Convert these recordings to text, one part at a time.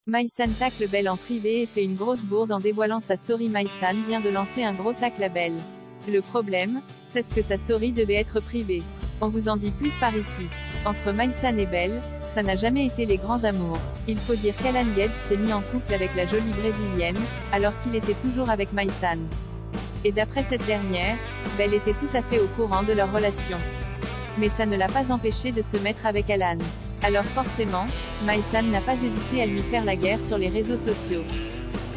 Maïsan tacle Belle en privé et fait une grosse bourde en dévoilant sa story. Maïsan vient de lancer un gros tacle à Belle. Le problème, c'est que sa story devait être privée. On vous en dit plus par ici. Entre Maïsan et Belle, ça n'a jamais été les grands amours. Il faut dire qu'Alan Gage s'est mis en couple avec la jolie brésilienne, alors qu'il était toujours avec Maïsan. Et d'après cette dernière, Belle était tout à fait au courant de leur relation. Mais ça ne l'a pas empêché de se mettre avec Alan. Alors forcément, Maïsan n'a pas hésité à lui faire la guerre sur les réseaux sociaux.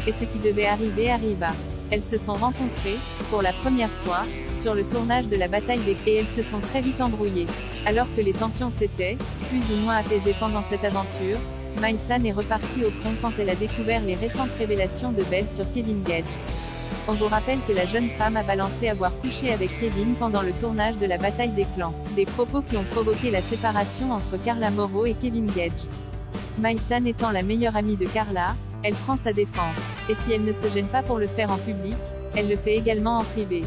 Et ce qui devait arriver arriva. Elles se sont rencontrées, pour la première fois, sur le tournage de la bataille des et elles se sont très vite embrouillées. Alors que les tensions s'étaient, plus ou moins apaisées pendant cette aventure, Maïsan est repartie au front quand elle a découvert les récentes révélations de Belle sur Kevin Gage. On vous rappelle que la jeune femme a balancé avoir couché avec Kevin pendant le tournage de la bataille des clans. Des propos qui ont provoqué la séparation entre Carla Morrow et Kevin Gage. Maïsan étant la meilleure amie de Carla, elle prend sa défense. Et si elle ne se gêne pas pour le faire en public, elle le fait également en privé.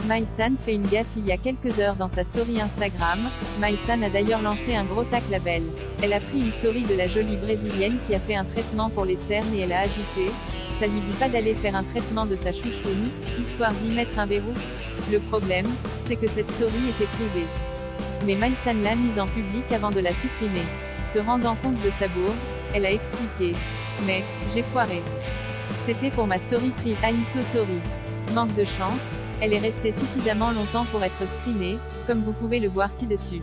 Maïsan fait une gaffe il y a quelques heures dans sa story Instagram. Maïsan a d'ailleurs lancé un gros tacle à Belle. Elle a pris une story de la jolie brésilienne qui a fait un traitement pour les cernes et elle a ajouté: ça lui dit pas d'aller faire un traitement de sa chouchoune, histoire d'y mettre un verrou. Le problème, c'est que cette story était privée. Mais Maïsan l'a mise en public avant de la supprimer. Se rendant compte de sa bourde, elle a expliqué: mais, j'ai foiré. C'était pour ma story privée. I'm so sorry. Manque de chance, elle est restée suffisamment longtemps pour être screenée, comme vous pouvez le voir ci-dessus.